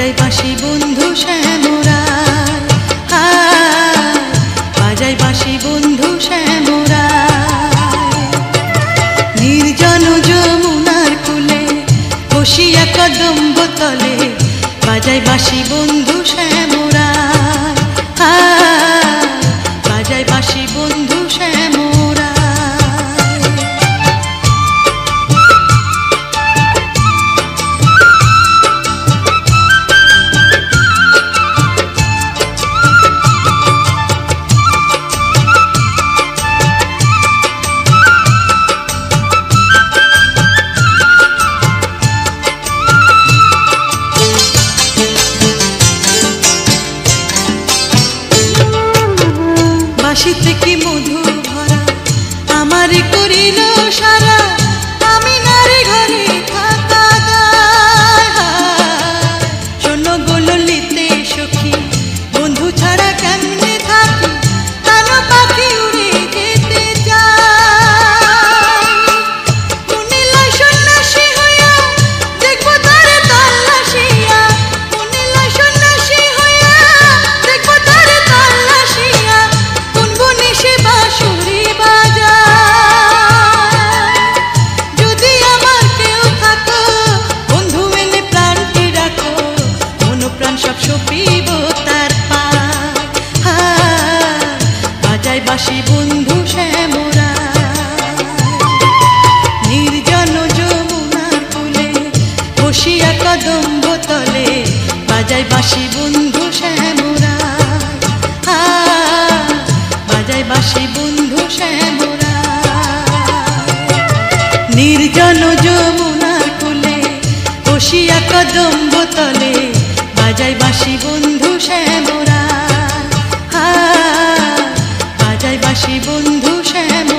বাজাই বাঁশি বন্ধু শ্যামরায়, বাজাই বাঁশি বন্ধু শ্যামরায়। নির্জন যমুনার কূলে বসিয়া কদম্ব তলে বাজাই বাঁশি বন্ধু শ্যামরায়, বাজাই বাঁশি বন্ধু শ্যামরায়। বাঁশিতে কি মধু ভরা আমার করিল সারা, আমি নারী ঘরে থাকা গায়। শোনো গো ললিতে সখী বন্ধু ছাড়া কেমনে থাকি, কেন পাখি উড়ে যেতে চায়। মুনিলাই সন্ন্যাসী হইয়া দেখবো তারে তল্লাশিয়া, মুনিলাই সন্ন্যাসী হইয়া দেখবো তারে তল্লাশিয়া। সে বাঁশুরি বাজায়, যদি আমার কেউ থাকো বন্ধু এনে প্রাণকে রাখো, মন প্রাণ সব সপিব তার পায়। বাজাই বাঁশি বন্ধু শ্যামরায়, নির্জন যমুনার কূলে বসিয়া কদম্ব তলে বাজাই বাঁশি বন্ধু শ্যামরায়, বাজাই বাঁশি বন্ধু শ্যামরায়। নির্জন যমুনার কূলে বসিয়া কদম্ব তলে বাজাই বাঁশি বন্ধু শ্যামরায়, বাজাই বাঁশি বন্ধু শ্যামরায়।